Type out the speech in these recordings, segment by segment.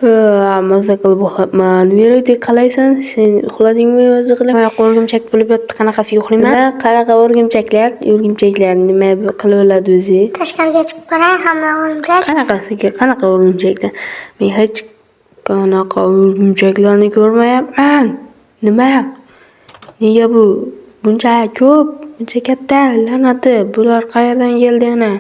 Maza qilib uxlabman. Verodek qalaysan? Sen uxladingmi o'zi qilib? Oyoq o'rgimchak bo'lib yotdi. Qanaqasi uxlayman? Qanaqa o'rgimchaklar? O'rgimchaklar nima qilib oladi o'zi? Tashqariga chiqib qaray, hamma o'rgimchak. Qanaqa o'rgimchaklar? Men hech qanaqa o'rgimchaklarni ko'rmayapman. Nima? Nega bu? Buncha ko'p, buncha katta, la'nati. Bular qayerdan keldi yana?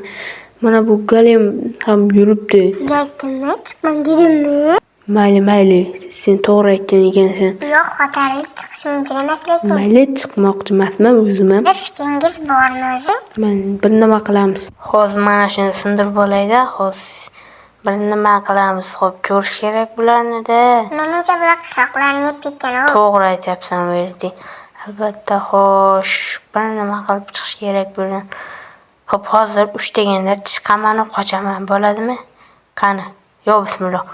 Mana bu galim ham yuribdi. Aytdimmi? Chiqmang dedimmi? Mayli, sen to'g'ri aytgan ekansan. Yo'q, xatarli chiqishi mumkin emas lekin. Mayli, chiqmoqchi emasman o'zim ham. Bir fikringiz bormi o'zi? Bir nima qilamiz. Hozir mana shuni sindirib olayda. Hozir bir nima qilamiz. Xo'p, ko'rish kerak bularni-da. Menimcha bular qishloqlarni yeb ketgan-ku. To'g'ri aytyapsan, Verdi. Albatta, xo'sh, bir nima qilib chiqish kerak bo'lgan. Xo'p, hozir 3 deganda chiqaman, qochaman, bo'ladimi? Qani, yo bismillah.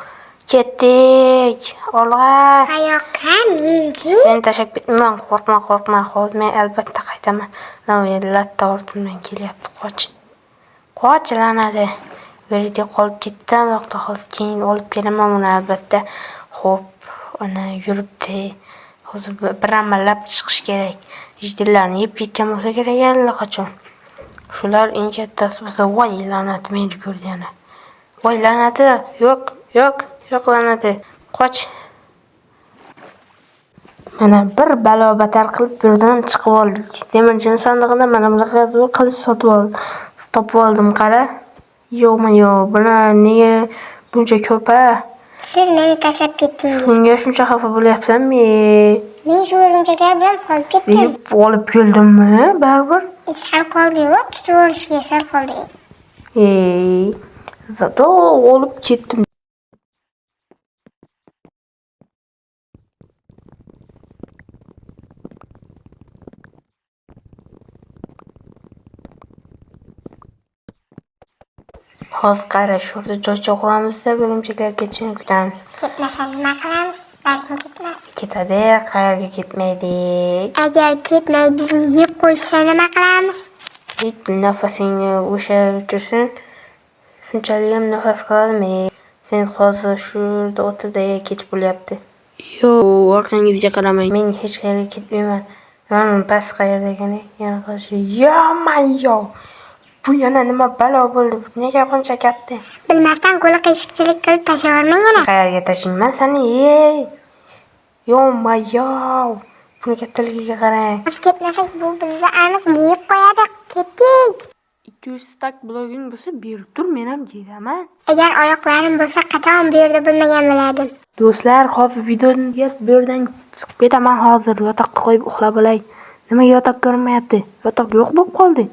Ketdik. Olg'a. Qayoqqa? Menchi? Sen tashlab ketmayman, qo'rqma. Hozir men albatta qaytaman. Latta ortimdan kelyapti, qoch la'nati. Verdi qolib ketdi, bu yoqda hozir keyin olib kelaman uni albatta. Xo'p, ana yuribdi. Hozir bir amallab chiqish kerak. Jidillarni yeb ketgan bo'lsa kerak allaqachon. Shular eng kattasi bo'lsa, voy la'nati meni ko'rdi yana. Voy la'nati, yo'q la'nati. Qoch. Mana bir balo batar qilib birdan chiqib oldik. Temirchi sandig'idan mana bunaqa zo'r qilich topib oldim, qara. Yo'q, bular nega buncha ko'p-a? Siz meni tashlab ketdingiz. Shunga shuncha xafa bo'lyapsanmi? Men shu o'rgimchaklar bilan qolib ketdim. Olib keldimmi? Baribir. Sal qoldi-yu, tutib olishga sal qoldi. Zato olib ketdim. Hozir qara, shurda joy quramizda o'rgimchaklar ketishini kutamiz. Ketmasa nima qilamiz? Balkim ketmas. Ketadi, qayerga ketmaydi. Agar ketmay bizni yeb qo'ysa nima qilamiz? Hech nafasingni o'sha uchirsin. Shunchalik ham nafas qiladimi? Sen hozir shurda o'tirda kech bo'lyapti. Yo'q, orqangizga qaramang. Men hech qayerga ketmayman. Men past qayerda ekani? Yana qarshi. Yo! Bu yana nima balo bo'ldi? Nega buncha katta? Bilmasdan qo'li qiyshiqchilik qilib tashlavormang yana. Qayerga tashlayman seni? Buni kattaligiga qarang. Biz ketmasak bu bizni aniq yeb qo'yadi. Ketdik. 200 stak bloging bo'lsa berib tur, men ham jeydaman. Agar oyoqlarim bo'lsa qachon bu yerda bo'lmagan bo'lardim. Do'stlar, hozir videoga bu yerdan chiqib ketaman hozir. Yotoqqa qo'yib uxlab olay. Nimaga yotoq ko'rinmayapti? Yotoq yo'q bo'lib qoldi.